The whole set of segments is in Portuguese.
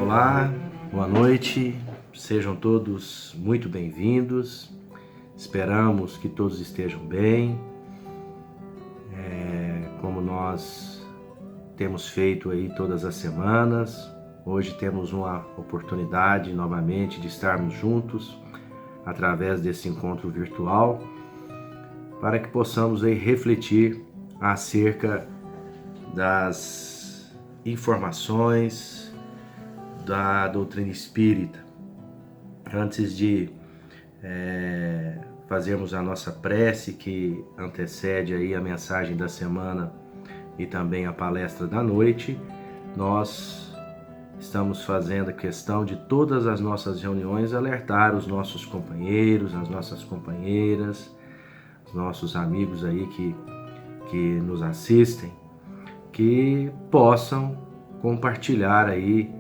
Olá, boa noite, sejam todos muito bem-vindos. Esperamos que todos estejam bem. Como nós temos feito aí todas as semanas, hoje temos uma oportunidade novamente de estarmos juntos através desse encontro virtual, para que possamos aí refletir acerca das informações da doutrina espírita. Antes de fazermos a nossa prece, que antecede aí a mensagem da semana e também a palestra da noite, nós estamos fazendo a questão de todas as nossas reuniões alertar os nossos companheiros, as nossas companheiras, os nossos amigos aí que nos assistem, que possam compartilhar aí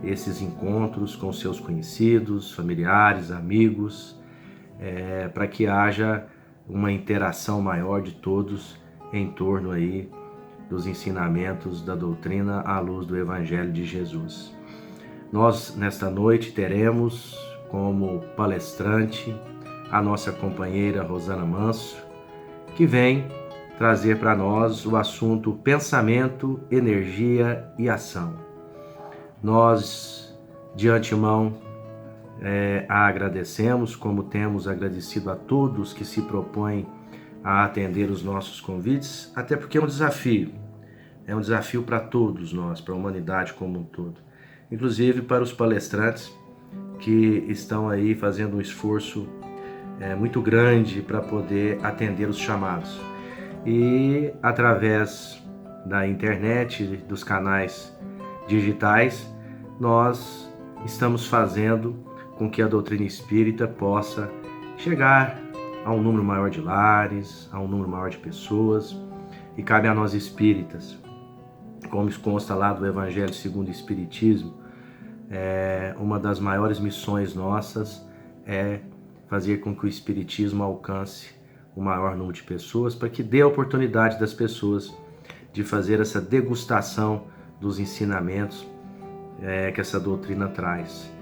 esses encontros com seus conhecidos, familiares, amigos, para que haja uma interação maior de todos em torno aí dos ensinamentos da doutrina à luz do Evangelho de Jesus. Nós, nesta noite, teremos como palestrante a nossa companheira Rosana Manso, que vem trazer para nós o assunto pensamento, energia e ação. Nós, de antemão, a agradecemos, como temos agradecido a todos que se propõem a atender os nossos convites, até porque é um desafio para todos nós, para a humanidade como um todo, inclusive para os palestrantes que estão aí fazendo um esforço muito grande para poder atender os chamados. E através da internet, dos canais digitais, nós estamos fazendo com que a doutrina espírita possa chegar a um número maior de lares, a um número maior de pessoas, e cabe a nós espíritas, como consta lá do Evangelho segundo o Espiritismo, uma das maiores missões nossas é fazer com que o Espiritismo alcance o maior número de pessoas, para que dê a oportunidade das pessoas de fazer essa degustação dos ensinamentos que essa doutrina traz,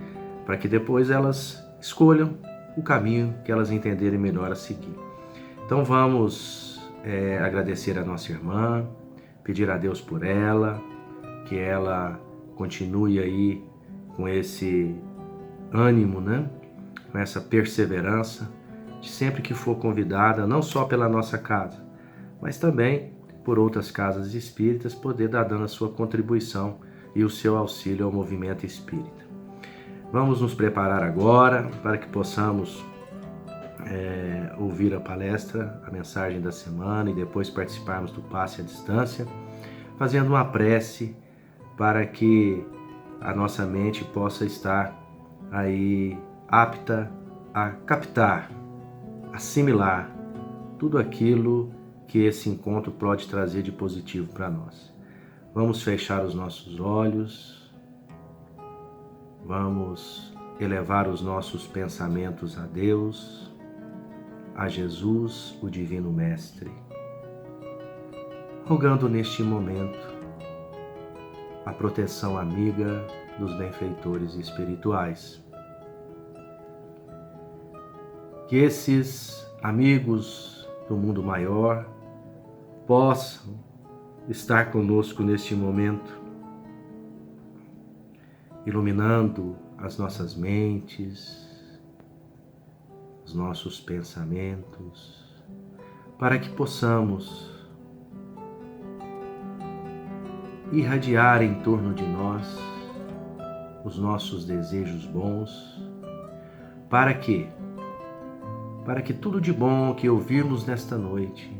para que depois elas escolham o caminho que elas entenderem melhor a seguir. Então vamos agradecer a nossa irmã, pedir a Deus por ela, que ela continue aí com esse ânimo, com essa perseverança, de sempre que for convidada, não só pela nossa casa, mas também por outras casas espíritas, poder dar dando a sua contribuição e o seu auxílio ao movimento espírita. Vamos nos preparar agora para que possamos ouvir a palestra, a mensagem da semana, e depois participarmos do passe à distância, fazendo uma prece para que a nossa mente possa estar aí apta a captar, assimilar tudo aquilo que esse encontro pode trazer de positivo para nós. Vamos fechar os nossos olhos, vamos elevar os nossos pensamentos a Deus, a Jesus, o Divino Mestre, rogando neste momento a proteção amiga dos benfeitores espirituais. Que esses amigos do mundo maior possam estar conosco neste momento, iluminando as nossas mentes, os nossos pensamentos, para que possamos irradiar em torno de nós os nossos desejos bons, para que tudo de bom que ouvirmos nesta noite,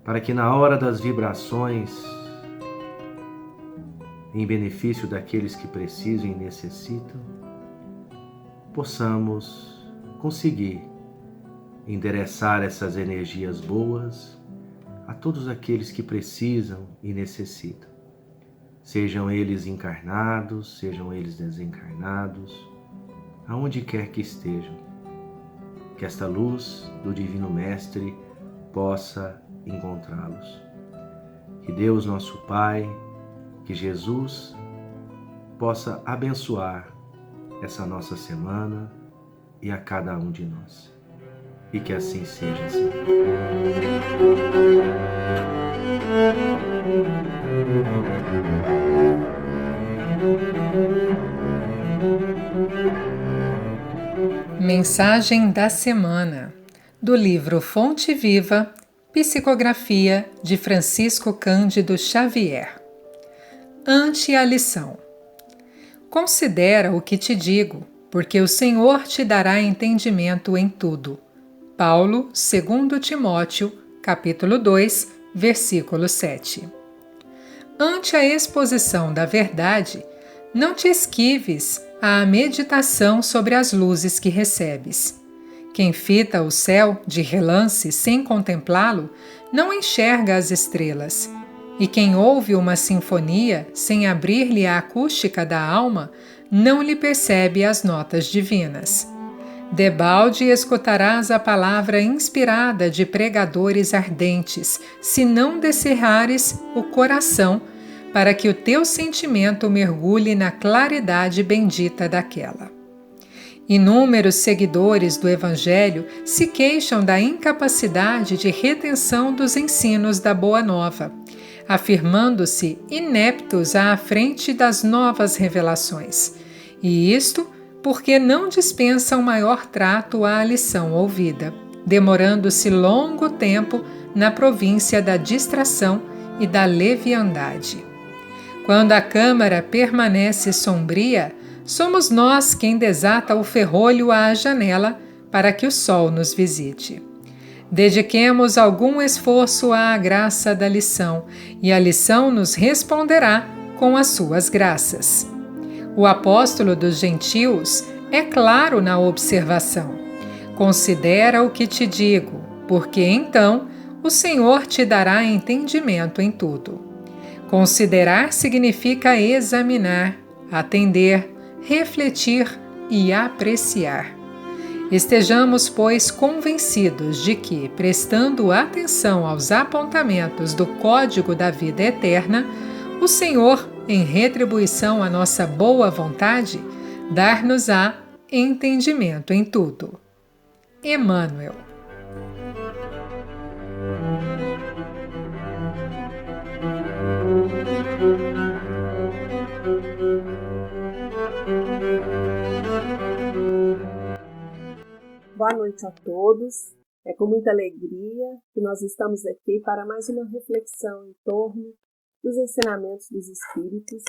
para que na hora das vibrações em benefício daqueles que precisam e necessitam, possamos conseguir endereçar essas energias boas a todos aqueles que precisam e necessitam. Sejam eles encarnados, sejam eles desencarnados, aonde quer que estejam. Que esta luz do Divino Mestre possa encontrá-los. Que Deus, nosso Pai, que Jesus possa abençoar essa nossa semana e a cada um de nós. E que assim seja, Senhor. Mensagem da semana do livro Fonte Viva, psicografia de Francisco Cândido Xavier. Ante a lição. Considera o que te digo, porque o Senhor te dará entendimento em tudo. Paulo, 2 Timóteo, capítulo 2, versículo 7. Ante a exposição da verdade, não te esquives à meditação sobre as luzes que recebes. Quem fita o céu de relance sem contemplá-lo, não enxerga as estrelas. E quem ouve uma sinfonia sem abrir-lhe a acústica da alma, não lhe percebe as notas divinas. Debalde escutarás a palavra inspirada de pregadores ardentes, se não descerrares o coração, para que o teu sentimento mergulhe na claridade bendita daquela. Inúmeros seguidores do Evangelho se queixam da incapacidade de retenção dos ensinos da Boa Nova, afirmando-se ineptos à frente das novas revelações, e isto porque não dispensam maior trato à lição ouvida, demorando-se longo tempo na província da distração e da leviandade. Quando a câmara permanece sombria, somos nós quem desata o ferrolho à janela para que o sol nos visite. Dediquemos algum esforço à graça da lição, e a lição nos responderá com as suas graças. O apóstolo dos gentios é claro na observação. Considera o que te digo, porque então o Senhor te dará entendimento em tudo. Considerar significa examinar, atender, refletir e apreciar. Estejamos, pois, convencidos de que, prestando atenção aos apontamentos do Código da Vida Eterna, o Senhor, em retribuição à nossa boa vontade, dar-nos-á entendimento em tudo. Emmanuel. Boa noite a todos. É com muita alegria que nós estamos aqui para mais uma reflexão em torno dos ensinamentos dos Espíritos.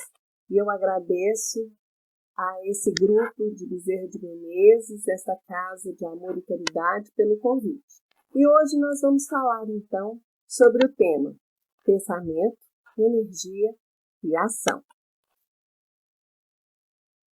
E eu agradeço a esse grupo de Bezerra de Menezes, esta Casa de Amor e Caridade, pelo convite. E hoje nós vamos falar, então, sobre o tema pensamento, energia e ação.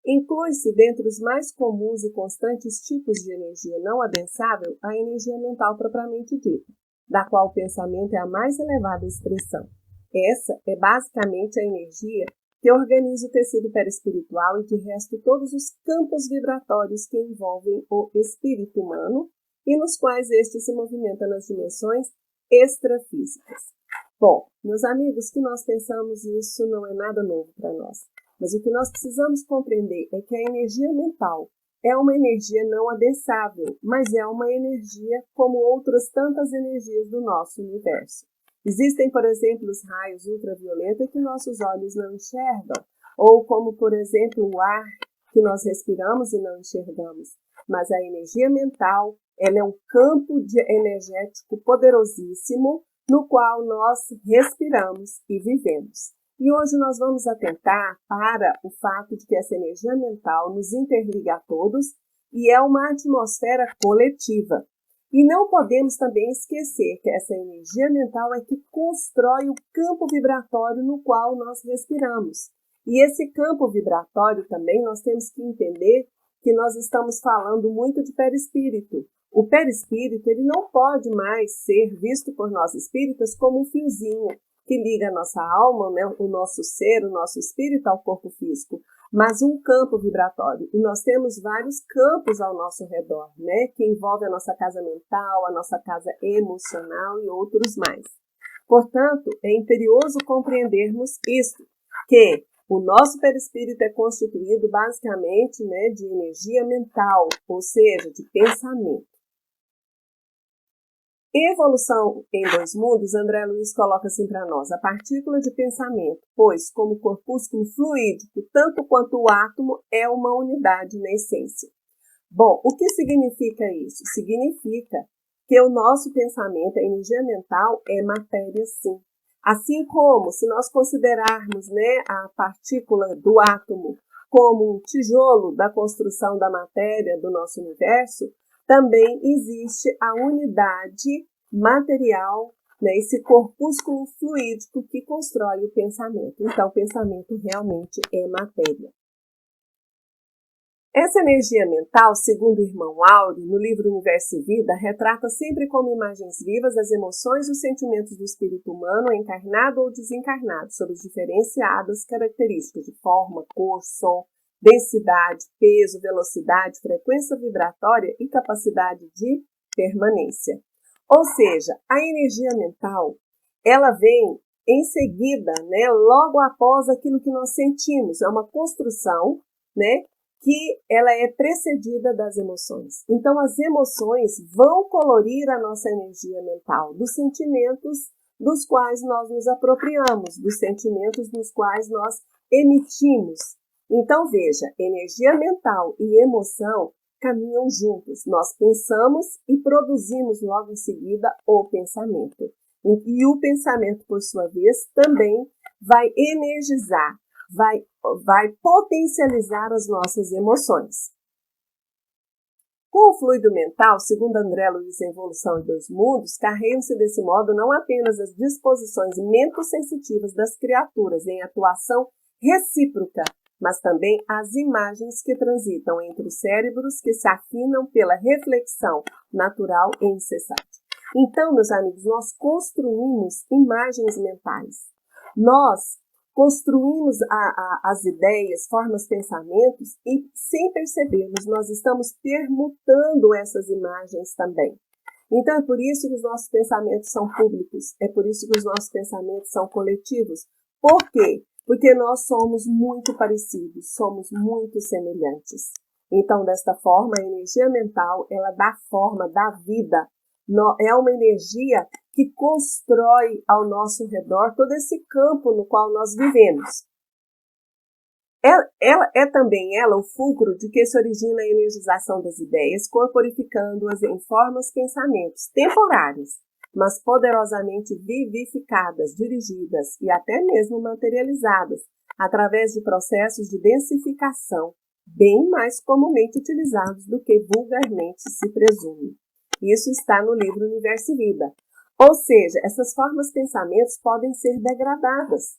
Inclui-se dentre os mais comuns e constantes tipos de energia não adensável a energia mental propriamente dita, da qual o pensamento é a mais elevada expressão. Essa é basicamente a energia que organiza o tecido perispiritual e, de resto, todos os campos vibratórios que envolvem o espírito humano e nos quais este se movimenta nas dimensões extrafísicas. Bom, meus amigos, que nós pensamos isso não é nada novo para nós. Mas o que nós precisamos compreender é que a energia mental é uma energia não adensável, mas é uma energia como outras tantas energias do nosso universo. Existem, por exemplo, os raios ultravioletas que nossos olhos não enxergam, ou como, por exemplo, o ar que nós respiramos e não enxergamos. Mas a energia mental, ela é um campo energético poderosíssimo no qual nós respiramos e vivemos. E hoje nós vamos atentar para o fato de que essa energia mental nos interliga a todos e é uma atmosfera coletiva. E não podemos também esquecer que essa energia mental é que constrói o campo vibratório no qual nós respiramos. E esse campo vibratório também nós temos que entender que nós estamos falando muito de perispírito. O perispírito ele não pode mais ser visto por nós espíritas como um fiozinho que liga a nossa alma, né, o nosso ser, o nosso espírito ao corpo físico, mas um campo vibratório. E nós temos vários campos ao nosso redor, né, que envolvem a nossa casa mental, a nossa casa emocional e outros mais. Portanto, é imperioso compreendermos isso, que o nosso perispírito é constituído basicamente, né, de energia mental, ou seja, de pensamento. Evolução em dois mundos, André Luiz coloca assim para nós: a partícula de pensamento, pois, como corpúsculo fluídico, tanto quanto o átomo, é uma unidade na essência. Bom, o que significa isso? Significa que o nosso pensamento, a energia mental, é matéria sim. Assim como, se nós considerarmos, né, a partícula do átomo como um tijolo da construção da matéria do nosso universo, também existe a unidade material, né, esse corpúsculo fluídico que constrói o pensamento. Então, o pensamento realmente é matéria. Essa energia mental, segundo o irmão Áureo, no livro Universo e Vida, retrata sempre como imagens vivas as emoções e os sentimentos do espírito humano, encarnado ou desencarnado, sob as diferenciadas características de forma, cor, som, densidade, peso, velocidade, frequência vibratória e capacidade de permanência. Ou seja, a energia mental, ela vem em seguida, né, logo após aquilo que nós sentimos. É uma construção, né, que ela é precedida das emoções. Então, as emoções vão colorir a nossa energia mental, dos sentimentos dos quais nós nos apropriamos, dos sentimentos dos quais nós emitimos. Então, veja, energia mental e emoção caminham juntos. Nós pensamos e produzimos logo em seguida o pensamento. E o pensamento, por sua vez, também vai energizar, vai potencializar as nossas emoções. Com o fluido mental, segundo André Luiz em Evolução em Dois Mundos, carregam-se desse modo não apenas as disposições mentosensitivas das criaturas em atuação recíproca, mas também as imagens que transitam entre os cérebros que se afinam pela reflexão natural e incessante. Então, meus amigos, nós construímos imagens mentais. Nós construímos as ideias, formas, pensamentos e, sem percebermos, nós estamos permutando essas imagens também. Então, é por isso que os nossos pensamentos são públicos, é por isso que os nossos pensamentos são coletivos. Por quê? Porque nós somos muito parecidos, somos muito semelhantes. Então, desta forma, a energia mental, ela dá forma, dá vida. É uma energia que constrói ao nosso redor todo esse campo no qual nós vivemos. É também o fulcro de que se origina a energização das ideias, corporificando-as em formas, pensamentos temporários, mas poderosamente vivificadas, dirigidas e até mesmo materializadas através de processos de densificação, bem mais comumente utilizados do que vulgarmente se presume. Isso está no livro Universo e Vida. Ou seja, essas formas pensamentos podem ser degradadas.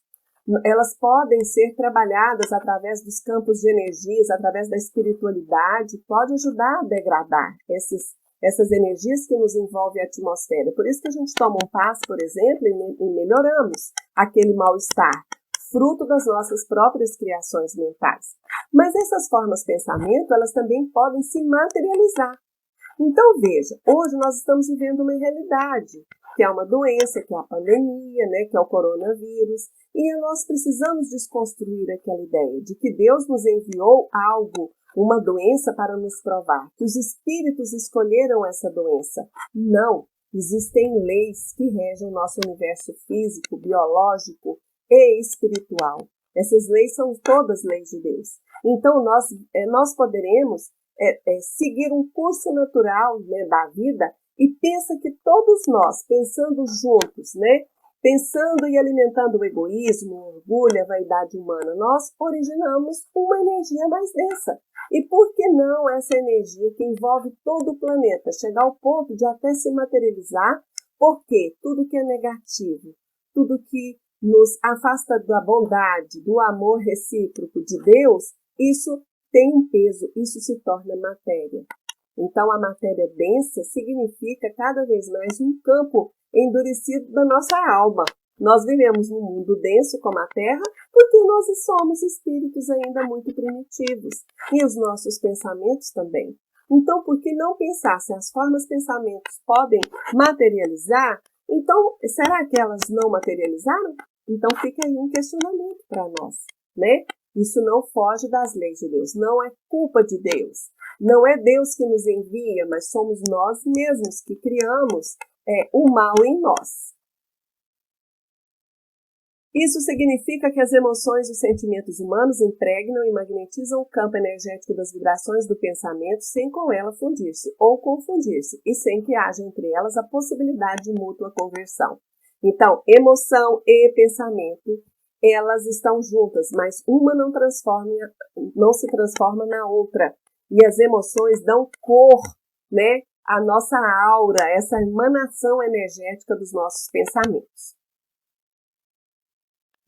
Elas podem ser trabalhadas através dos campos de energias, através da espiritualidade, pode ajudar a degradar essas energias que nos envolvem a atmosfera. Por isso que a gente toma um passo, por exemplo, e melhoramos aquele mal-estar, fruto das nossas próprias criações mentais. Mas essas formas pensamento, elas também podem se materializar. Então, veja, hoje nós estamos vivendo uma realidade, que é uma doença, que é a pandemia, né, que é o coronavírus, e nós precisamos desconstruir aquela ideia de que Deus nos enviou algo, uma doença para nos provar, que os espíritos escolheram essa doença. Não, existem leis que regem o nosso universo físico, biológico e espiritual. Essas leis são todas leis de Deus. Então, nós poderemos seguir um curso natural, né, da vida, e pensa que todos nós, pensando juntos, né, pensando e alimentando o egoísmo, o orgulho, a vaidade humana, nós originamos uma energia mais densa. E por que não essa energia que envolve todo o planeta chegar ao ponto de até se materializar? Porque tudo que é negativo, tudo que nos afasta da bondade, do amor recíproco de Deus, isso tem um peso, isso se torna matéria. Então, a matéria densa significa cada vez mais um campo endurecido da nossa alma. Nós vivemos num mundo denso como a Terra porque nós somos espíritos ainda muito primitivos e os nossos pensamentos também. Então, por que não pensar se as formas pensamentos podem materializar? Então, será que elas não materializaram? Então, fica aí um questionamento para nós, né? Isso não foge das leis de Deus, não é culpa de Deus. Não é Deus que nos envia, mas somos nós mesmos que criamos o mal em nós. Isso significa que as emoções e os sentimentos humanos impregnam e magnetizam o campo energético das vibrações do pensamento sem com ela fundir-se ou confundir-se e sem que haja entre elas a possibilidade de mútua conversão. Então, emoção e pensamento, elas estão juntas, mas uma não se transforma na outra. E as emoções dão cor, né, à nossa aura, essa emanação energética dos nossos pensamentos.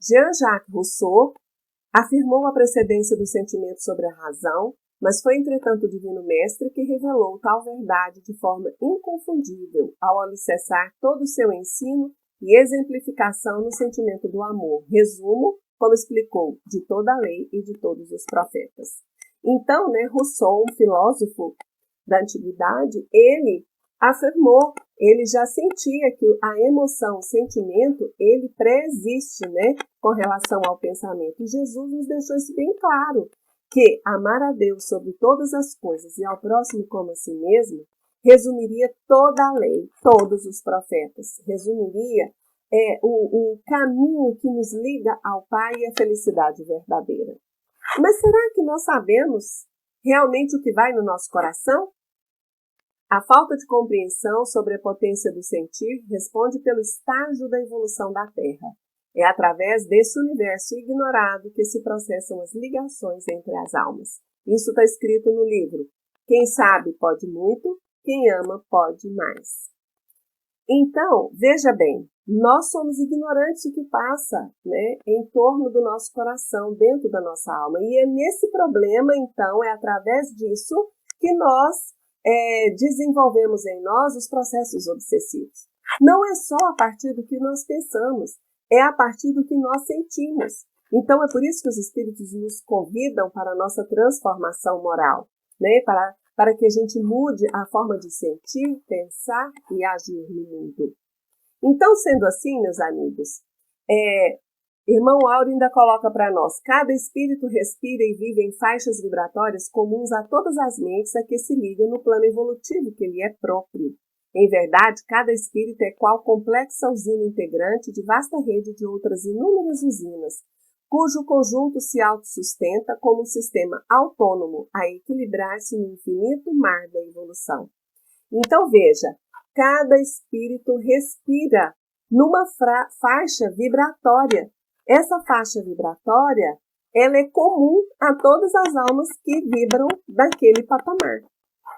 Jean-Jacques Rousseau afirmou a precedência do sentimento sobre a razão, mas foi entretanto o Divino Mestre que revelou tal verdade de forma inconfundível ao alicerçar todo o seu ensino e exemplificação no sentimento do amor. Resumo, como explicou, de toda a lei e de todos os profetas. Então, Rousseau, um filósofo da antiguidade, ele afirmou, ele já sentia que a emoção, o sentimento, ele pré-existe, com relação ao pensamento. E Jesus nos deixou isso bem claro, que amar a Deus sobre todas as coisas e ao próximo como a si mesmo, resumiria toda a lei, todos os profetas, resumiria o caminho que nos liga ao Pai e à felicidade verdadeira. Mas será que nós sabemos realmente o que vai no nosso coração? A falta de compreensão sobre a potência do sentir responde pelo estágio da evolução da Terra. É através desse universo ignorado que se processam as ligações entre as almas. Isso está escrito no livro Quem Sabe Pode Muito, Quem Ama Pode Mais. Então, veja bem, nós somos ignorantes do que passa, em torno do nosso coração, dentro da nossa alma. E é nesse problema, então, é através disso que nós desenvolvemos em nós os processos obsessivos. Não é só a partir do que nós pensamos, é a partir do que nós sentimos. Então, é por isso que os espíritos nos convidam para a nossa transformação moral, para que a gente mude a forma de sentir, pensar e agir no mundo. Então, sendo assim, meus amigos, Irmão Áureo ainda coloca para nós: cada espírito respira e vive em faixas vibratórias comuns a todas as mentes a que se ligam no plano evolutivo que lhe é próprio. Em verdade, cada espírito é qual complexa usina integrante de vasta rede de outras inúmeras usinas, cujo conjunto se autossustenta como um sistema autônomo a equilibrar-se no infinito mar da evolução. Então veja, cada espírito respira numa faixa vibratória. Essa faixa vibratória, ela é comum a todas as almas que vibram daquele patamar.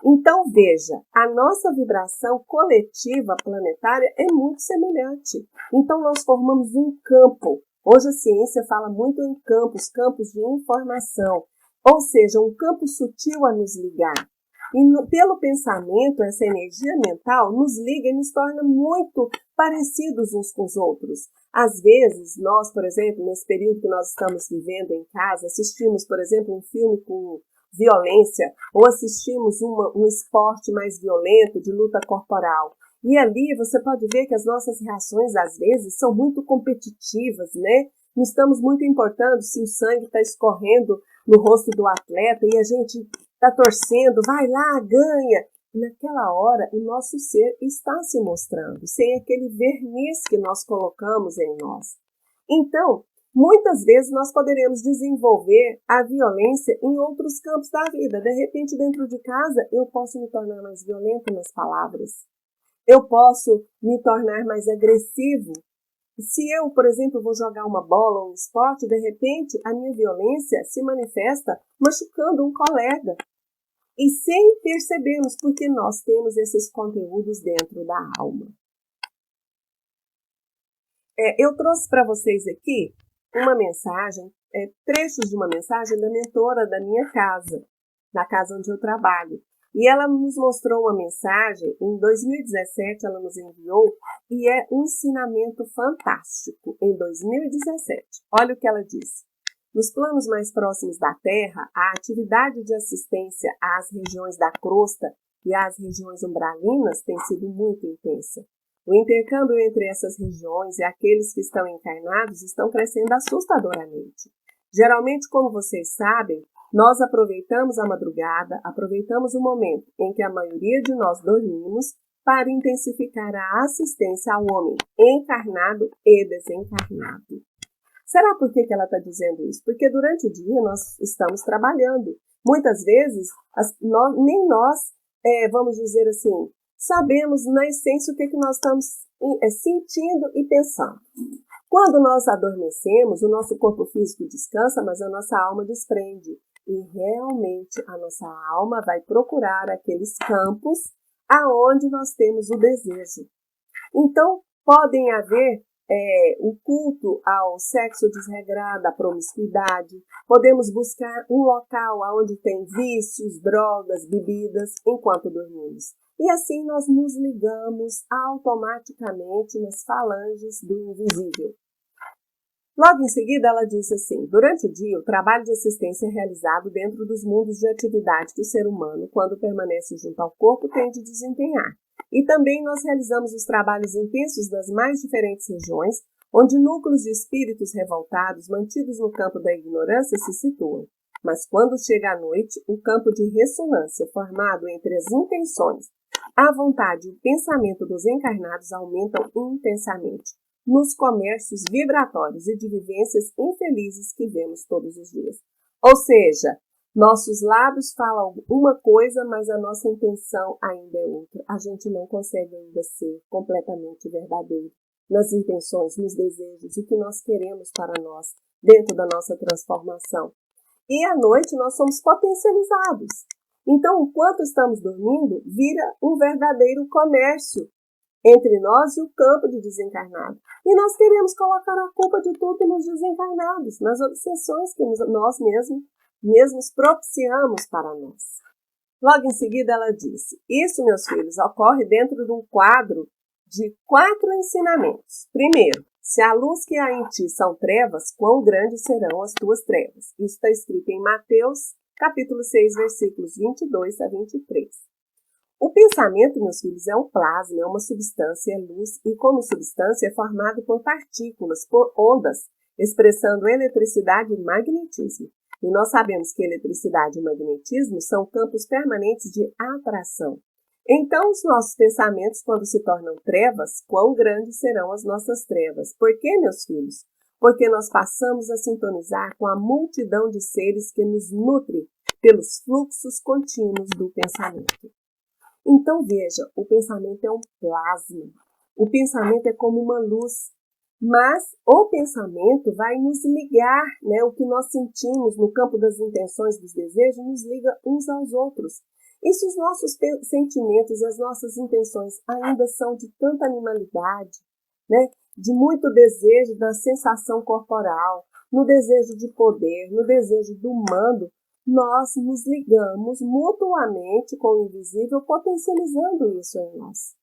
Então veja, a nossa vibração coletiva planetária é muito semelhante. Então nós formamos um campo. Hoje a ciência fala muito em campos de informação, ou seja, um campo sutil a nos ligar. E pelo pensamento, essa energia mental nos liga e nos torna muito parecidos uns com os outros. Às vezes, nós, por exemplo, nesse período que nós estamos vivendo em casa, assistimos, por exemplo, um filme com violência, ou assistimos um esporte mais violento, de luta corporal. E ali você pode ver que as nossas reações, às vezes, são muito competitivas, Não estamos muito importando se o sangue está escorrendo no rosto do atleta e a gente está torcendo, vai lá, ganha. E naquela hora, o nosso ser está se mostrando, sem aquele verniz que nós colocamos em nós. Então, muitas vezes nós poderemos desenvolver a violência em outros campos da vida. De repente, dentro de casa, eu posso me tornar mais violento nas palavras. Eu posso me tornar mais agressivo. Se eu, por exemplo, vou jogar uma bola ou um esporte, de repente, a minha violência se manifesta machucando um colega. E sem percebermos, porque nós temos esses conteúdos dentro da alma. Eu trouxe para vocês aqui uma mensagem trechos de uma mensagem da mentora da minha casa, da casa onde eu trabalho. E ela nos mostrou uma mensagem, em 2017 ela nos enviou, e é um ensinamento fantástico, em 2017. Olha o que ela disse. Nos planos mais próximos da Terra, a atividade de assistência às regiões da crosta e às regiões umbralinas tem sido muito intensa. O intercâmbio entre essas regiões e aqueles que estão encarnados estão crescendo assustadoramente. Geralmente, como vocês sabem, nós aproveitamos a madrugada, aproveitamos o momento em que a maioria de nós dormimos para intensificar a assistência ao homem encarnado e desencarnado. Será por que ela está dizendo isso? Porque durante o dia nós estamos trabalhando. Muitas vezes, nem nós, vamos dizer assim, sabemos na essência o que nós estamos sentindo e pensando. Quando nós adormecemos, o nosso corpo físico descansa, mas a nossa alma desprende. E realmente a nossa alma vai procurar aqueles campos aonde nós temos o desejo. Então, podem haver o culto ao sexo desregrado, à promiscuidade. Podemos buscar um local onde tem vícios, drogas, bebidas, enquanto dormimos. E assim nós nos ligamos automaticamente nas falanges do invisível. Logo em seguida, ela disse assim: durante o dia, o trabalho de assistência é realizado dentro dos mundos de atividade que o ser humano, quando permanece junto ao corpo, tem de desempenhar. E também nós realizamos os trabalhos intensos das mais diferentes regiões, onde núcleos de espíritos revoltados, mantidos no campo da ignorância, se situam. Mas quando chega a noite, o campo de ressonância formado entre as intenções, a vontade e o pensamento dos encarnados aumentam intensamente nos comércios vibratórios e de vivências infelizes que vemos todos os dias. Ou seja, nossos lábios falam uma coisa, mas a nossa intenção ainda é outra. A gente não consegue ainda ser completamente verdadeiro nas intenções, nos desejos, o que nós queremos para nós, dentro da nossa transformação. E à noite nós somos potencializados. Então, enquanto estamos dormindo, vira um verdadeiro comércio entre nós e o campo de desencarnado. E nós queremos colocar a culpa de tudo nos desencarnados, nas obsessões que nós mesmos propiciamos para nós. Logo em seguida ela disse: isso, meus filhos, ocorre dentro de um quadro de 4 ensinamentos. Primeiro, se a luz que há em ti são trevas, quão grandes serão as tuas trevas? Isso está escrito em Mateus, capítulo 6, versículos 22 a 23. O pensamento, meus filhos, é um plasma, é uma substância, é luz, e como substância é formado por partículas, por ondas, expressando eletricidade e magnetismo. E nós sabemos que eletricidade e magnetismo são campos permanentes de atração. Então, os nossos pensamentos, quando se tornam trevas, quão grandes serão as nossas trevas? Por quê, meus filhos? Porque nós passamos a sintonizar com a multidão de seres que nos nutre pelos fluxos contínuos do pensamento. Então, veja, o pensamento é um plasma. O pensamento é como uma luz. Mas o pensamento vai nos ligar, né? O que nós sentimos no campo das intenções, dos desejos, nos liga uns aos outros. E se os nossos sentimentos e as nossas intenções ainda são de tanta animalidade, né? De muito desejo da sensação corporal, no desejo de poder, no desejo do mando, nós nos ligamos mutuamente com o invisível, potencializando isso em nós.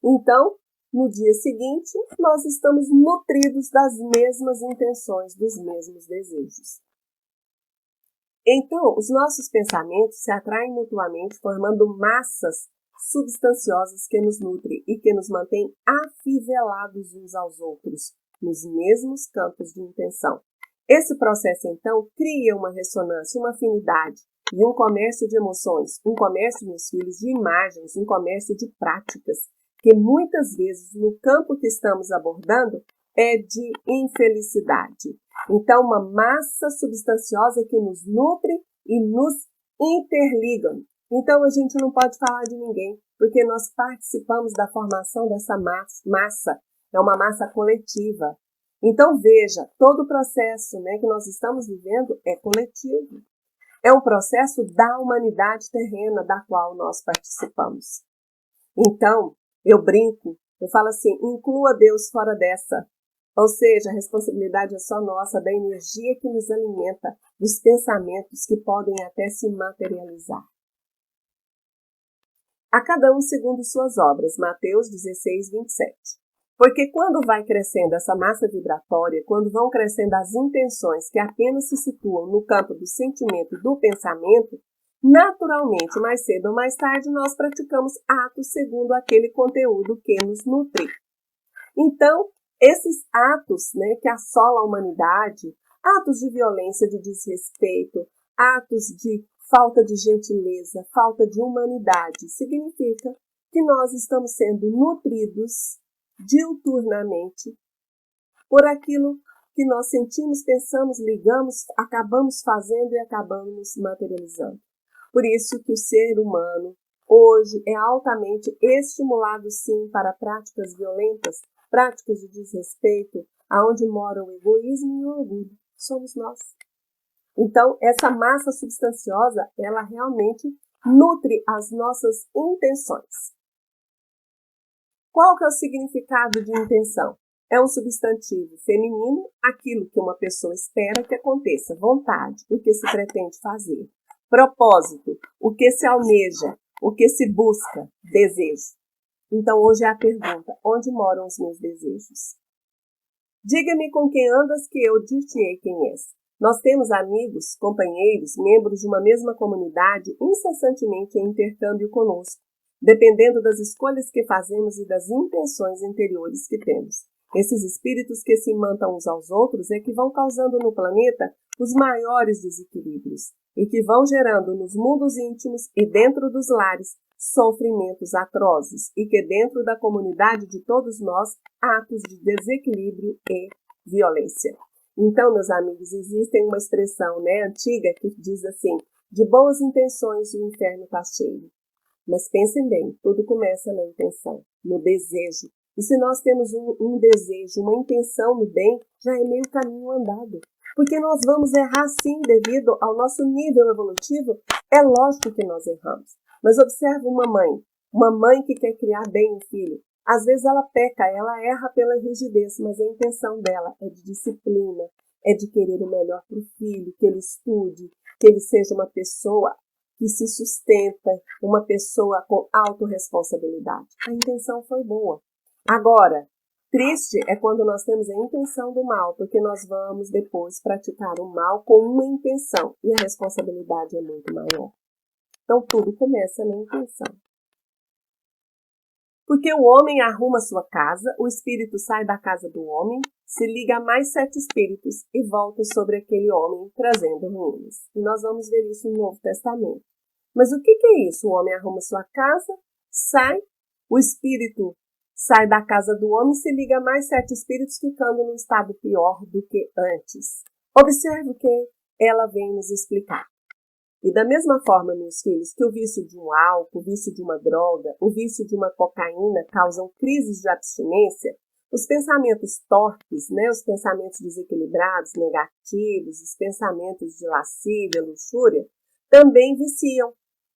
Então, no dia seguinte, nós estamos nutridos das mesmas intenções, dos mesmos desejos. Então, os nossos pensamentos se atraem mutuamente, formando massas substanciosas que nos nutrem e que nos mantêm afivelados uns aos outros, nos mesmos campos de intenção. Esse processo, então, cria uma ressonância, uma afinidade e um comércio de emoções, um comércio, meus filhos, de imagens, um comércio de práticas, que muitas vezes, no campo que estamos abordando, é de infelicidade. Então, uma massa substanciosa que nos nutre e nos interligam. Então, a gente não pode falar de ninguém, porque nós participamos da formação dessa massa. É uma massa coletiva. Então, veja, todo o processo, né, que nós estamos vivendo é coletivo. É um processo da humanidade terrena da qual nós participamos. Então, eu brinco, eu falo assim, inclua Deus fora dessa. Ou seja, a responsabilidade é só nossa, da energia que nos alimenta, dos pensamentos que podem até se materializar. A cada um segundo suas obras, Mateus 16, 27. Porque quando vai crescendo essa massa vibratória, quando vão crescendo as intenções que apenas se situam no campo do sentimento e do pensamento, naturalmente, mais cedo ou mais tarde, nós praticamos atos segundo aquele conteúdo que nos nutre. Então, esses atos, que assolam a humanidade, atos de violência, de desrespeito, atos de falta de gentileza, falta de humanidade, significa que nós estamos sendo nutridos diuturnamente por aquilo que nós sentimos, pensamos, ligamos, acabamos fazendo e acabamos materializando. Por isso que o ser humano hoje é altamente estimulado, sim, para práticas violentas, práticas de desrespeito, aonde mora o egoísmo e o orgulho. Somos nós. Então, essa massa substanciosa, ela realmente nutre as nossas intenções. Qual que é o significado de intenção? É um substantivo feminino, aquilo que uma pessoa espera que aconteça, vontade, o que se pretende fazer. Propósito, o que se almeja, o que se busca, desejo. Então, hoje é a pergunta, onde moram os meus desejos? Diga-me com quem andas que eu dir-te-ei quem és. Nós temos amigos, companheiros, membros de uma mesma comunidade incessantemente em intercâmbio conosco, dependendo das escolhas que fazemos e das intenções interiores que temos. Esses espíritos que se imantam uns aos outros é que vão causando no planeta os maiores desequilíbrios e que vão gerando nos mundos íntimos e dentro dos lares sofrimentos atrozes e que dentro da comunidade de todos nós atos de desequilíbrio e violência. Então, meus amigos, existe uma expressão antiga que diz assim, de boas intenções o inferno está cheio. Mas pensem bem, tudo começa na intenção, no desejo. E se nós temos um desejo, uma intenção no bem, já é meio caminho andado. Porque nós vamos errar sim devido ao nosso nível evolutivo. É lógico que nós erramos. Mas observe uma mãe que quer criar bem o filho. Às vezes ela peca, ela erra pela rigidez, mas a intenção dela é de disciplina, é de querer o melhor para o filho, que ele estude, que ele seja uma pessoa que se sustenta, uma pessoa com autorresponsabilidade. A intenção foi boa. Agora, triste é quando nós temos a intenção do mal, porque nós vamos depois praticar o mal com uma intenção e a responsabilidade é muito maior. Então, tudo começa na intenção. Porque o homem arruma sua casa, o espírito sai da casa do homem, se liga a mais 7 espíritos e volta sobre aquele homem, trazendo ruínas. E nós vamos ver isso no Novo Testamento. Mas o que é isso? O homem arruma sua casa, sai, o espírito sai da casa do homem e se liga a mais 7 espíritos, ficando num estado pior do que antes. Observe o que ela vem nos explicar. E da mesma forma, meus filhos, que o vício de um álcool, o vício de uma droga, o vício de uma cocaína causam crises de abstinência, os pensamentos torpes, os pensamentos desequilibrados, negativos, os pensamentos de lascívia, luxúria, também viciam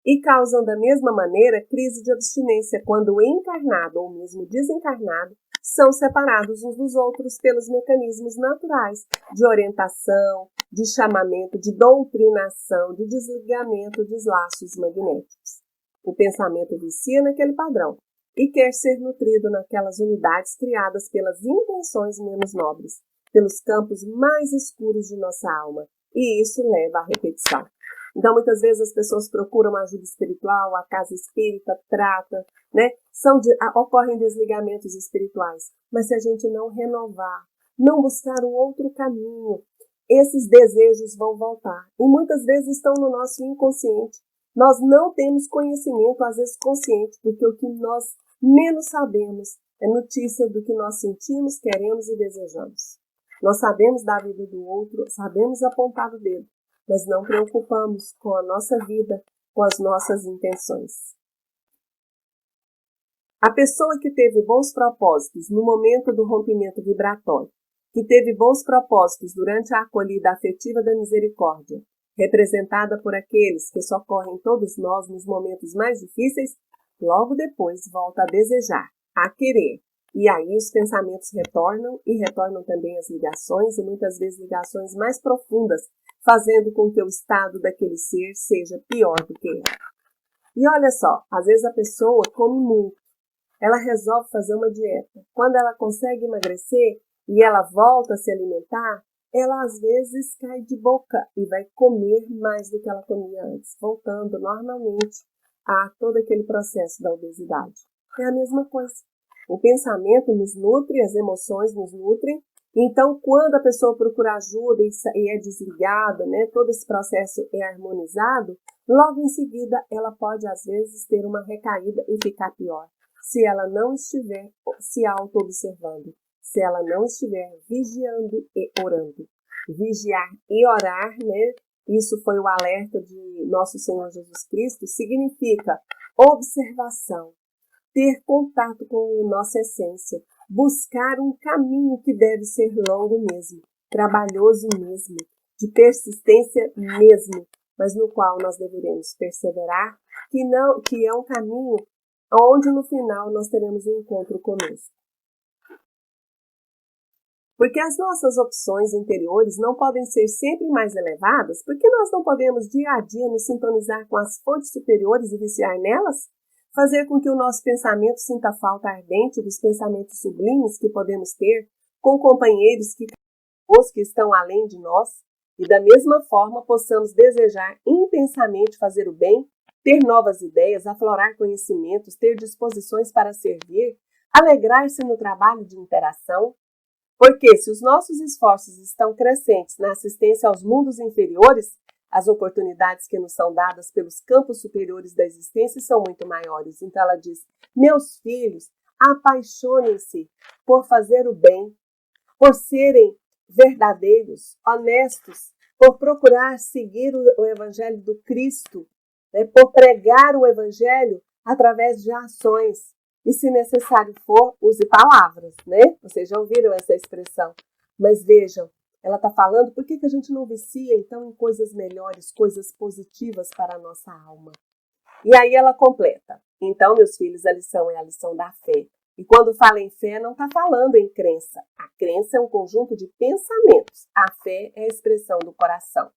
e causam da mesma maneira crise de abstinência quando o encarnado ou mesmo desencarnado são separados uns dos outros pelos mecanismos naturais de orientação, de chamamento, de doutrinação, de desligamento dos laços magnéticos. O pensamento vicia naquele padrão e quer ser nutrido naquelas unidades criadas pelas intenções menos nobres, pelos campos mais escuros de nossa alma, e isso leva à repetição. Então, muitas vezes as pessoas procuram ajuda espiritual, a casa espírita trata, ocorrem desligamentos espirituais, mas se a gente não renovar, não buscar um outro caminho, esses desejos vão voltar. E muitas vezes estão no nosso inconsciente. Nós não temos conhecimento, às vezes consciente, porque o que nós menos sabemos é notícia do que nós sentimos, queremos e desejamos. Nós sabemos da vida do outro, sabemos apontar o dedo, mas não preocupamos com a nossa vida, com as nossas intenções. A pessoa que teve bons propósitos no momento do rompimento vibratório, que teve bons propósitos durante a acolhida afetiva da misericórdia, representada por aqueles que socorrem todos nós nos momentos mais difíceis, logo depois volta a desejar, a querer, E aí os pensamentos retornam e retornam também as ligações, e muitas vezes ligações mais profundas, fazendo com que o estado daquele ser seja pior do que ele. E olha só, às vezes a pessoa come muito, ela resolve fazer uma dieta. Quando ela consegue emagrecer e ela volta a se alimentar, ela às vezes cai de boca e vai comer mais do que ela comia antes, voltando normalmente a todo aquele processo da obesidade. É a mesma coisa. O pensamento nos nutre, as emoções nos nutrem. Então, quando a pessoa procura ajuda e é desligada, né, todo esse processo é harmonizado, logo em seguida ela pode, às vezes, ter uma recaída e ficar pior. Se ela não estiver se auto-observando, se ela não estiver vigiando e orando. Vigiar e orar, né? Isso foi o alerta de nosso Senhor Jesus Cristo, significa observação, ter contato com nossa essência, buscar um caminho que deve ser longo mesmo, trabalhoso mesmo, de persistência mesmo, mas no qual nós deveremos perseverar, que é um caminho onde no final nós teremos um encontro conosco. Porque as nossas opções interiores não podem ser sempre mais elevadas, porque nós não podemos dia a dia nos sintonizar com as fontes superiores e viciar nelas, fazer com que o nosso pensamento sinta a falta ardente dos pensamentos sublimes que podemos ter com companheiros que estão além de nós, e da mesma forma possamos desejar intensamente fazer o bem, ter novas ideias, aflorar conhecimentos, ter disposições para servir, alegrar-se no trabalho de interação. Porque se os nossos esforços estão crescentes na assistência aos mundos inferiores, as oportunidades que nos são dadas pelos campos superiores da existência são muito maiores. Então ela diz, meus filhos, apaixonem-se por fazer o bem, por serem verdadeiros, honestos, por procurar seguir o Evangelho do Cristo, né, por pregar o Evangelho através de ações. E se necessário for, use palavras, né? Vocês já ouviram essa expressão. Mas vejam, ela está falando por que a gente não vicia, então, em coisas melhores, coisas positivas para a nossa alma. E aí ela completa. Então, meus filhos, a lição é a lição da fé. E quando fala em fé, não está falando em crença. A crença é um conjunto de pensamentos. A fé é a expressão do coração.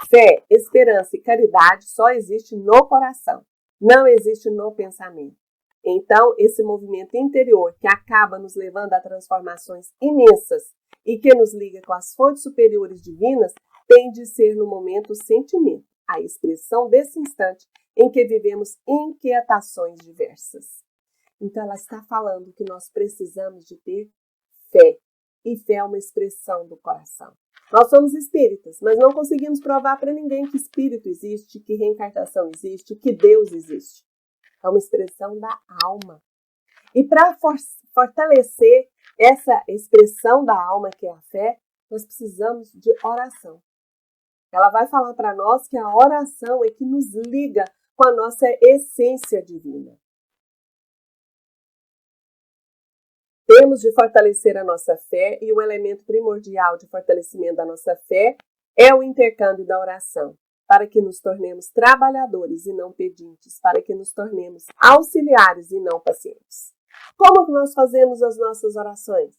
Fé, esperança e caridade só existe no coração. Não existe no pensamento. Então, esse movimento interior que acaba nos levando a transformações imensas e que nos liga com as fontes superiores divinas, tem de ser no momento o sentimento, a expressão desse instante em que vivemos inquietações diversas. Então, ela está falando que nós precisamos de ter fé, e fé é uma expressão do coração. Nós somos espíritas, mas não conseguimos provar para ninguém que espírito existe, que reencarnação existe, que Deus existe. É uma expressão da alma. E para fortalecer essa expressão da alma, que é a fé, nós precisamos de oração. Ela vai falar para nós que a oração é que nos liga com a nossa essência divina. Temos de fortalecer a nossa fé e o elemento primordial de fortalecimento da nossa fé é o intercâmbio da oração, para que nos tornemos trabalhadores e não pedintes, para que nos tornemos auxiliares e não pacientes. Como que nós fazemos as nossas orações?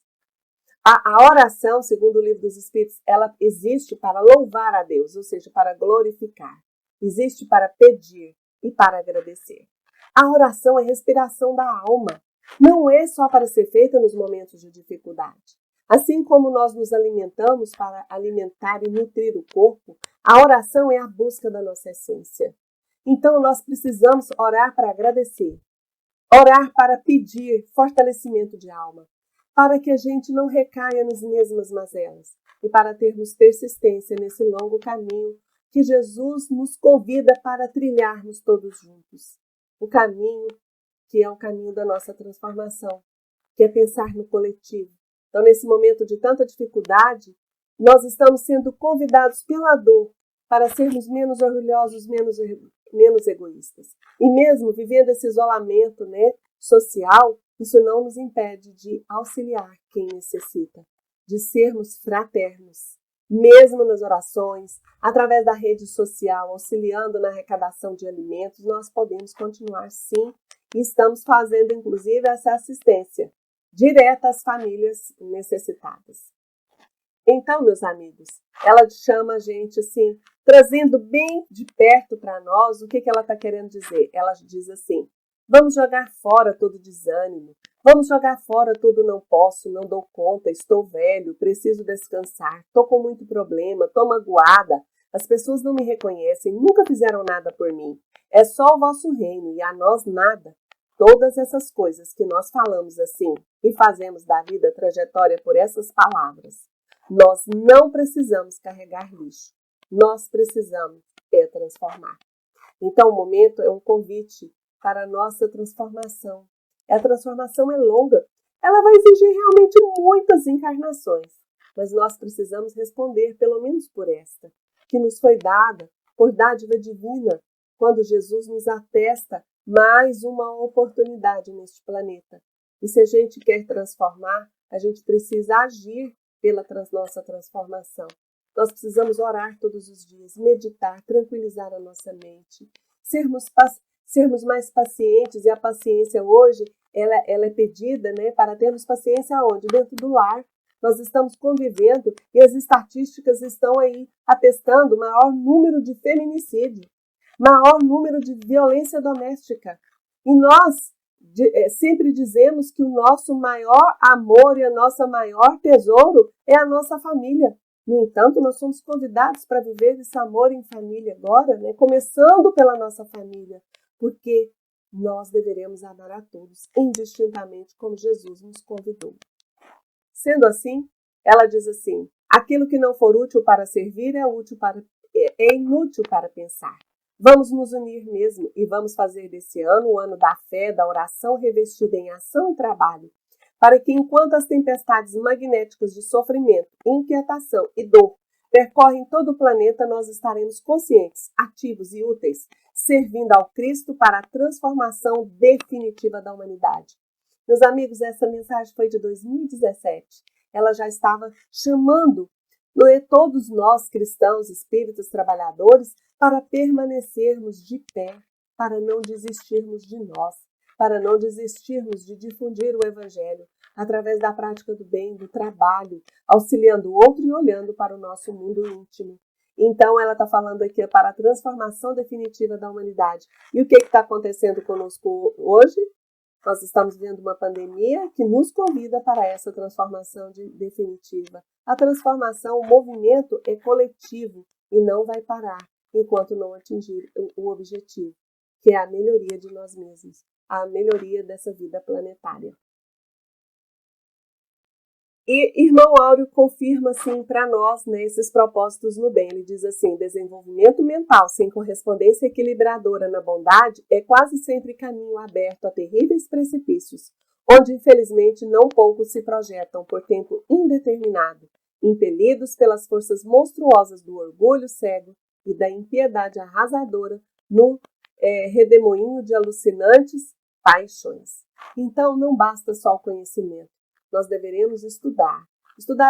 A oração, segundo o Livro dos Espíritos, ela existe para louvar a Deus, ou seja, para glorificar. Existe para pedir e para agradecer. A oração é respiração da alma. Não é só para ser feita nos momentos de dificuldade. Assim como nós nos alimentamos para alimentar e nutrir o corpo, a oração é a busca da nossa essência. Então, nós precisamos orar para agradecer, orar para pedir fortalecimento de alma, para que a gente não recaia nas mesmas mazelas e para termos persistência nesse longo caminho que Jesus nos convida para trilharmos todos juntos. O caminho que é o caminho da nossa transformação, que é pensar no coletivo. Então, nesse momento de tanta dificuldade, nós estamos sendo convidados pela dor para sermos menos orgulhosos, menos egoístas. E mesmo vivendo esse isolamento, né, social, isso não nos impede de auxiliar quem necessita, de sermos fraternos. Mesmo nas orações, através da rede social, auxiliando na arrecadação de alimentos, nós podemos continuar sim, e estamos fazendo inclusive essa assistência. direta às famílias necessitadas. Então, meus amigos, ela chama a gente assim, trazendo bem de perto para nós o que ela está querendo dizer. Ela diz assim: vamos jogar fora todo desânimo, vamos jogar fora todo não posso, não dou conta, estou velho, preciso descansar, estou com muito problema, estou magoada, as pessoas não me reconhecem, nunca fizeram nada por mim. É só o vosso reino e a nós nada. Todas essas coisas que nós falamos assim e fazemos da vida trajetória por essas palavras. Nós não precisamos carregar lixo. Nós precisamos transformar. Então, o momento é um convite para a nossa transformação. A transformação é longa. Ela vai exigir realmente muitas encarnações. Mas nós precisamos responder, pelo menos por esta, que nos foi dada por dádiva divina, quando Jesus nos atesta mais uma oportunidade neste planeta. E se a gente quer transformar, a gente precisa agir pela nossa transformação. Nós precisamos orar todos os dias, meditar, tranquilizar a nossa mente, sermos mais pacientes, e a paciência hoje, ela é pedida, né, para termos paciência aonde? Dentro do lar. Nós estamos convivendo e as estatísticas estão aí atestando o maior número de feminicídio, maior número de violência doméstica. E nós sempre dizemos que o nosso maior amor e a nossa maior tesouro é a nossa família. No entanto, nós somos convidados para viver esse amor em família agora, né? Começando pela nossa família, porque nós deveremos amar a todos, indistintamente, como Jesus nos convidou. Sendo assim, ela diz assim: aquilo que não for útil para servir é inútil para pensar. Vamos nos unir mesmo e vamos fazer desse ano o ano da fé, da oração revestida em ação e trabalho, para que enquanto as tempestades magnéticas de sofrimento, inquietação e dor percorrem todo o planeta, nós estaremos conscientes, ativos e úteis, servindo ao Cristo para a transformação definitiva da humanidade. Meus amigos, essa mensagem foi de 2017. Ela já estava chamando todos nós, cristãos, espíritos, trabalhadores, para permanecermos de pé, para não desistirmos de nós, para não desistirmos de difundir o Evangelho através da prática do bem, do trabalho, auxiliando o outro e olhando para o nosso mundo íntimo. Então, ela está falando aqui para a transformação definitiva da humanidade. E o que está acontecendo conosco hoje? Nós estamos vendo uma pandemia que nos convida para essa transformação definitiva. A transformação, o movimento é coletivo e não vai parar enquanto não atingir o objetivo, que é a melhoria de nós mesmos, a melhoria dessa vida planetária. E irmão Áureo confirma assim para nós, né, esses propósitos no bem. Ele diz assim: desenvolvimento mental sem correspondência equilibradora na bondade é quase sempre caminho aberto a terríveis precipícios, onde infelizmente não poucos se projetam por tempo indeterminado, impelidos pelas forças monstruosas do orgulho cego e da impiedade arrasadora no redemoinho de alucinantes paixões. Então não basta só o conhecimento. Nós deveremos estudar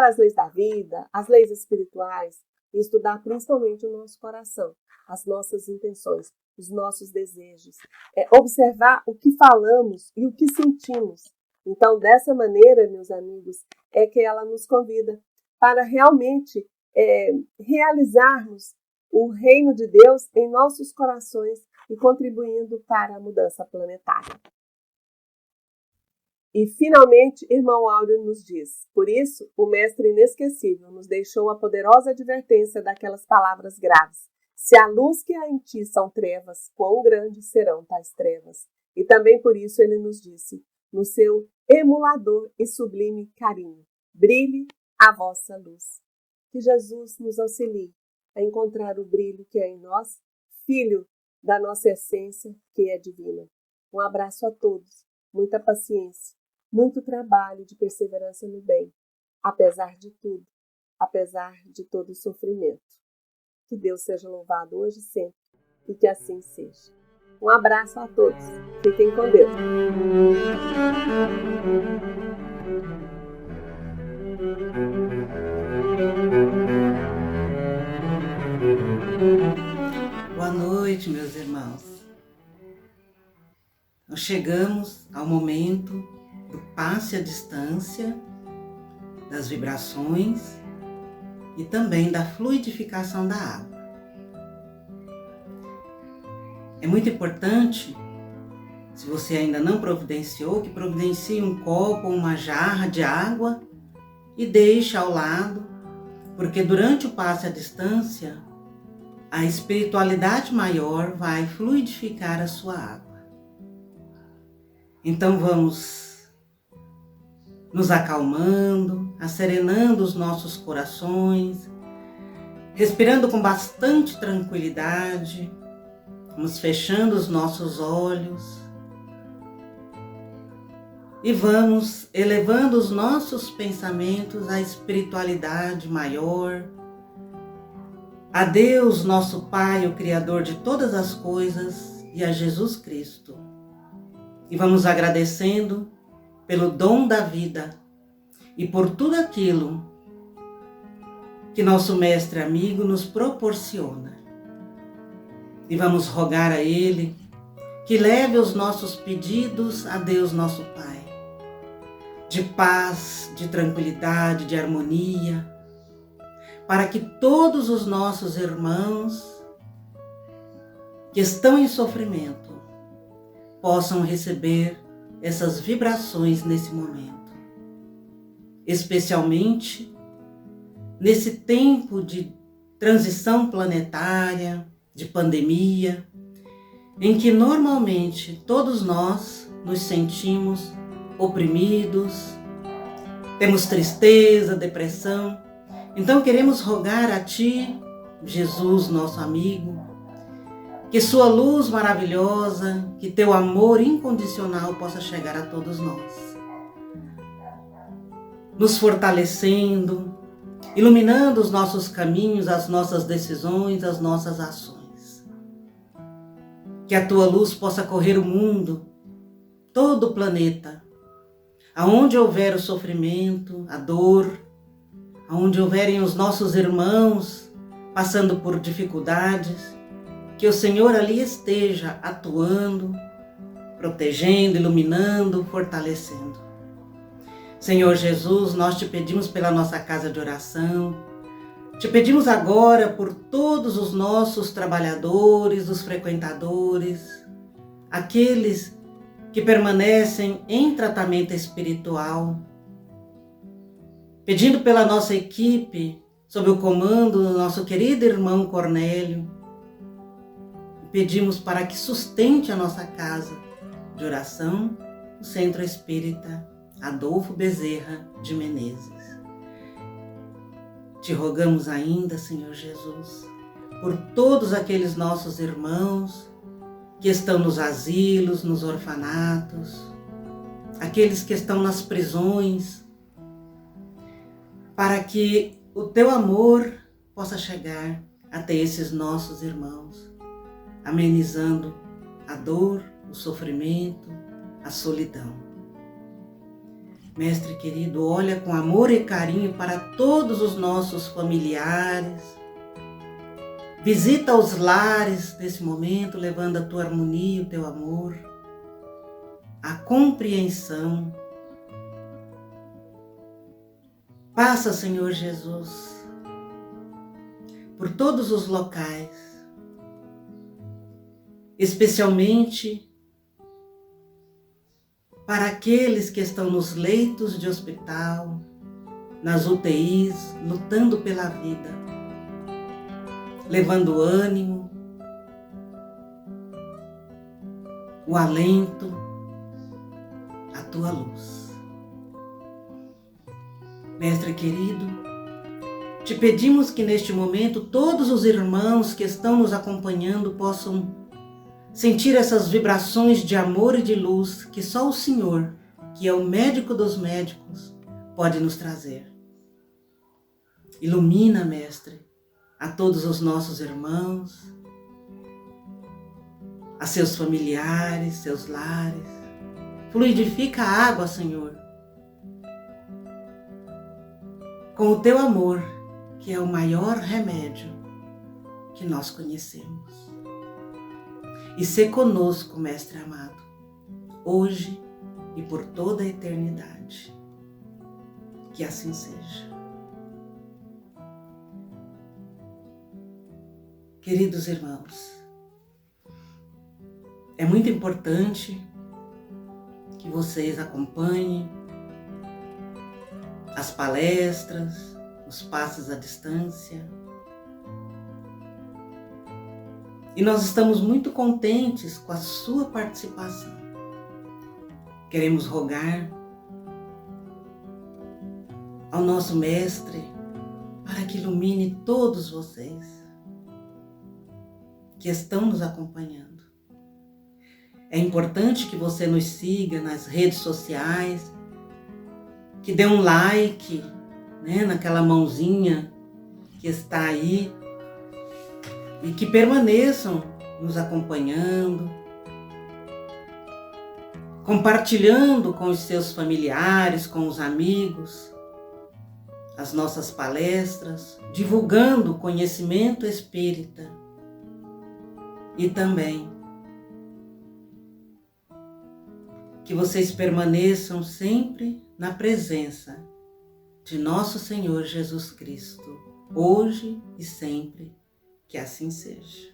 as leis da vida, as leis espirituais, e estudar principalmente o nosso coração, as nossas intenções, os nossos desejos. Observar o que falamos e o que sentimos. Então, dessa maneira, meus amigos, é que ela nos convida para realmente realizarmos o reino de Deus em nossos corações e contribuindo para a mudança planetária. E, finalmente, irmão Áureo nos diz: por isso, o Mestre inesquecível nos deixou a poderosa advertência daquelas palavras graves: se a luz que há em ti são trevas, quão grandes serão tais trevas? E também por isso ele nos disse, no seu emulador e sublime carinho: brilhe a vossa luz. Que Jesus nos auxilie a encontrar o brilho que é em nós, filho da nossa essência, que é divina. Um abraço a todos, muita paciência, muito trabalho de perseverança no bem, apesar de tudo, apesar de todo o sofrimento. Que Deus seja louvado hoje e sempre, e que assim seja. Um abraço a todos. Fiquem com Deus. Boa noite, meus irmãos. Nós chegamos ao momento do passe à distância, das vibrações e também da fluidificação da água. É muito importante, se você ainda não providenciou, que providencie um copo ou uma jarra de água e deixe ao lado, porque durante o passe à distância, a espiritualidade maior vai fluidificar a sua água. Então vamos nos acalmando, asserenando os nossos corações, respirando com bastante tranquilidade, vamos fechando os nossos olhos e vamos elevando os nossos pensamentos à espiritualidade maior, a Deus, nosso Pai, o Criador de todas as coisas, e a Jesus Cristo. E vamos agradecendo pelo dom da vida e por tudo aquilo que nosso Mestre amigo nos proporciona. E vamos rogar a Ele que leve os nossos pedidos a Deus, nosso Pai, de paz, de tranquilidade, de harmonia, para que todos os nossos irmãos que estão em sofrimento possam receber essas vibrações nesse momento. Especialmente nesse tempo de transição planetária, de pandemia, em que normalmente todos nós nos sentimos oprimidos, temos tristeza, depressão. Então queremos rogar a Ti, Jesus, nosso amigo, que Sua luz maravilhosa, que Teu amor incondicional possa chegar a todos nós, nos fortalecendo, iluminando os nossos caminhos, as nossas decisões, as nossas ações. Que a Tua luz possa correr o mundo, todo o planeta, aonde houver o sofrimento, a dor, aonde houverem os nossos irmãos passando por dificuldades, que o Senhor ali esteja atuando, protegendo, iluminando, fortalecendo. Senhor Jesus, nós te pedimos pela nossa casa de oração, te pedimos agora por todos os nossos trabalhadores, os frequentadores, aqueles que permanecem em tratamento espiritual, pedindo pela nossa equipe, sob o comando do nosso querido irmão Cornélio, pedimos para que sustente a nossa casa de oração, o Centro Espírita Adolfo Bezerra de Menezes. Te rogamos ainda, Senhor Jesus, por todos aqueles nossos irmãos que estão nos asilos, nos orfanatos, aqueles que estão nas prisões, para que o Teu amor possa chegar até esses nossos irmãos, amenizando a dor, o sofrimento, a solidão. Mestre querido, olha com amor e carinho para todos os nossos familiares. Visita os lares nesse momento, levando a Tua harmonia, o Teu amor, a compreensão. Passa, Senhor Jesus, por todos os locais, especialmente para aqueles que estão nos leitos de hospital, nas UTIs, lutando pela vida, levando ânimo, o alento, a Tua luz. Mestre querido, te pedimos que neste momento todos os irmãos que estão nos acompanhando possam sentir essas vibrações de amor e de luz que só o Senhor, que é o médico dos médicos, pode nos trazer. Ilumina, Mestre, a todos os nossos irmãos, a seus familiares, seus lares. Fluidifica a água, Senhor, com o Teu amor, que é o maior remédio que nós conhecemos. E sê conosco, Mestre amado, hoje e por toda a eternidade. Que assim seja. Queridos irmãos, é muito importante que vocês acompanhem as palestras, os passos à distância. E nós estamos muito contentes com a sua participação. Queremos rogar ao nosso Mestre para que ilumine todos vocês que estão nos acompanhando. É importante que você nos siga nas redes sociais, que dê um like, naquela mãozinha que está aí, e que permaneçam nos acompanhando, compartilhando com os seus familiares, com os amigos, as nossas palestras, divulgando o conhecimento espírita e também que vocês permaneçam sempre na presença de nosso Senhor Jesus Cristo, hoje e sempre. Que assim seja.